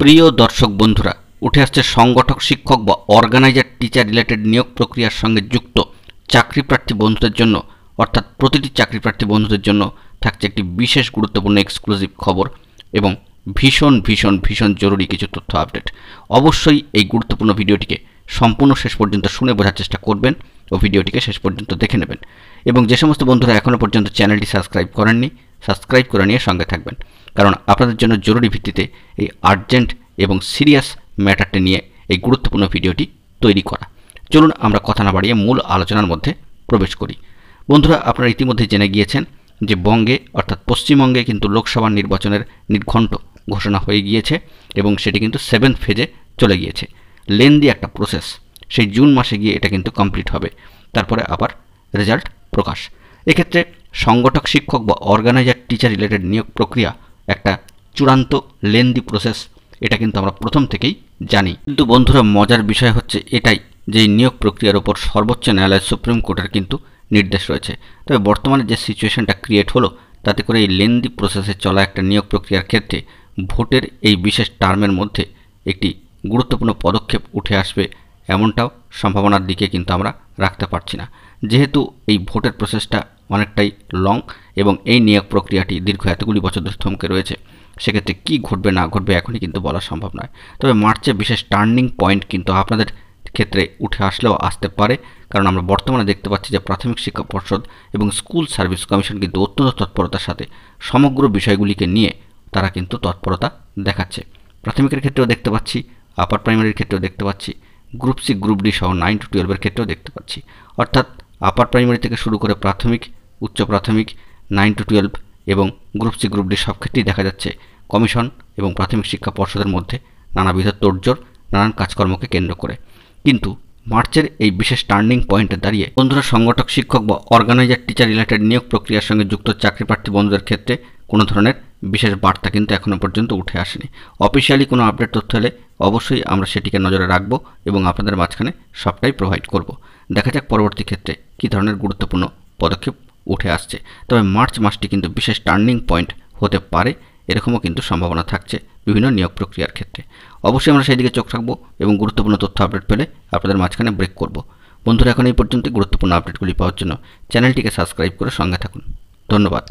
প্রিয় দর্শক বন্ধুরা, উঠে আসছে সংগঠক শিক্ষক বা অর্গানাইজার টিচার রিলেটেড নিয়োগ প্রক্রিয়ার সঙ্গে যুক্ত চাকরি প্রার্থী বন্ধুদের জন্য, অর্থাৎ প্রতিটি চাকরি প্রার্থী বন্ধুদের জন্য থাকছে একটি বিশেষ গুরুত্বপূর্ণ এক্সক্লুসিভ খবর এবং ভীষণ ভীষণ ভীষণ জরুরি কিছু তথ্য আপডেট। অবশ্যই এই গুরুত্বপূর্ণ ভিডিওটিকে সম্পূর্ণ শেষ পর্যন্ত শুনে বোঝার চেষ্টা করবেন ও ভিডিওটিকে শেষ পর্যন্ত দেখে নেবেন। এবং যে সমস্ত বন্ধুরা এখনও পর্যন্ত চ্যানেলটি সাবস্ক্রাইব করেননি, সাবস্ক্রাইব করে নিয়ে সঙ্গে থাকবেন, কারণ আপনাদের জন্য জরুরি ভিত্তিতে এই আর্জেন্ট এবং সিরিয়াস ম্যাটারটি নিয়ে এই গুরুত্বপূর্ণ ভিডিওটি তৈরি করা। চলুন আমরা কথা না বাড়িয়ে মূল আলোচনার মধ্যে প্রবেশ করি। বন্ধুরা, আপনারা ইতিমধ্যে জেনে গিয়েছেন যে বঙ্গে অর্থাৎ পশ্চিমবঙ্গে কিন্তু লোকসভা নির্বাচনের নির্ঘণ্ট ঘোষণা হয়ে গিয়েছে এবং সেটি কিন্তু 7th ফেজে চলে গিয়েছে। লেন্দি একটা প্রসেস, সেই জুন মাসে গিয়ে এটা কিন্তু কমপ্লিট হবে, তারপরে আবার রেজাল্ট প্রকাশ। এক্ষেত্রে সংগঠক শিক্ষক বা অর্গানাইজার টিচার রিলেটেড নিয়োগ প্রক্রিয়া একটা চূড়ান্ত লেন্দি প্রসেস, এটা কিন্তু আমরা প্রথম থেকেই জানি। কিন্তু বন্ধুরা, মজার বিষয় হচ্ছে এটাই যে এই নিয়োগ প্রক্রিয়ার ওপর সর্বোচ্চ ন্যায়ালয় সুপ্রিম কোর্টের কিন্তু নির্দেশ রয়েছে। তবে বর্তমানে যে সিচুয়েশনটা ক্রিয়েট হলো, তাতে করে এই লেন্দি প্রসেসে চলা একটা নিয়োগ প্রক্রিয়ার ক্ষেত্রে ভোটের এই বিশেষ টার্মের মধ্যে একটি গুরুত্বপূর্ণ পদক্ষেপ উঠে আসবে, এমনটাও সম্ভাবনার দিকে কিন্তু আমরা রাখতে পারছি না। যেহেতু এই ভোটের প্রসেসটা অনেকটাই লং এবং এই নিয়োগ প্রক্রিয়াটি দীর্ঘ এতগুলি বছর ধরে থমকে রয়েছে, সেক্ষেত্রে কী ঘটবে না ঘটবে এখনই কিন্তু বলা সম্ভব নয়। তবে মার্চে বিশেষ টার্নিং পয়েন্ট কিন্তু আপনাদের ক্ষেত্রে উঠে আসলেও আসতে পারে, কারণ আমরা বর্তমানে দেখতে পাচ্ছি যে প্রাথমিক শিক্ষা পর্ষদ এবং স্কুল সার্ভিস কমিশন কিন্তু অত্যন্ত তৎপরতার সাথে সমগ্র বিষয়গুলিকে নিয়ে তারা কিন্তু তৎপরতা দেখাচ্ছে। প্রাথমিকের ক্ষেত্রেও দেখতে পাচ্ছি, আপার প্রাইমারির ক্ষেত্রেও দেখতে পাচ্ছি, গ্রুপ সি গ্রুপ ডি সহ 9 to 12 ক্ষেত্রেও দেখতে পাচ্ছি। অর্থাৎ আপার প্রাইমারি থেকে শুরু করে প্রাথমিক, উচ্চ প্রাথমিক, 9 to 12 এবং গ্রুপ সি গ্রুপ ডি সব ক্ষেত্রেই দেখা যাচ্ছে কমিশন এবং প্রাথমিক শিক্ষা পর্ষদের মধ্যে নানাবিধ তোড়জোড়, নানান কাজকর্মকে কেন্দ্র করে। কিন্তু মার্চের এই বিশেষ টার্নিং পয়েন্টে দাঁড়িয়ে বন্ধুরা, সংগঠক শিক্ষক বা অর্গানাইজার টিচার রিলেটেড নিয়োগ প্রক্রিয়ার সঙ্গে যুক্ত চাকরি প্রার্থী বন্ধুদের ক্ষেত্রে কোনো ধরনের বিশেষ বার্তা কিন্তু এখনও পর্যন্ত উঠে আসেনি। অফিসিয়ালি কোনো আপডেট তথ্য হলে অবশ্যই আমরা সেটিকে নজরে রাখবো এবং আপনাদের মাঝখানে সবটাই প্রোভাইড করব। দেখা যাক পরবর্তী ক্ষেত্রে কী ধরনের গুরুত্বপূর্ণ পদক্ষেপ উঠে আসছে। তবে মার্চ মাসটি কিন্তু বিশেষ টার্নিং পয়েন্ট হতে পারে, এরকমও কিন্তু সম্ভাবনা থাকছে বিভিন্ন নিয়োগ প্রক্রিয়ার ক্ষেত্রে। অবশ্যই আমরা সেই দিকে চোখ রাখবো এবং গুরুত্বপূর্ণ তথ্য আপডেট পেলে আপনাদের মাঝখানে ব্রেক করব। বন্ধুরা, এখন এই পর্যন্ত গুরুত্বপূর্ণ আপডেটগুলি পাওয়ার জন্য চ্যানেলটিকে সাবস্ক্রাইব করে সঙ্গে থাকুন। ধন্যবাদ।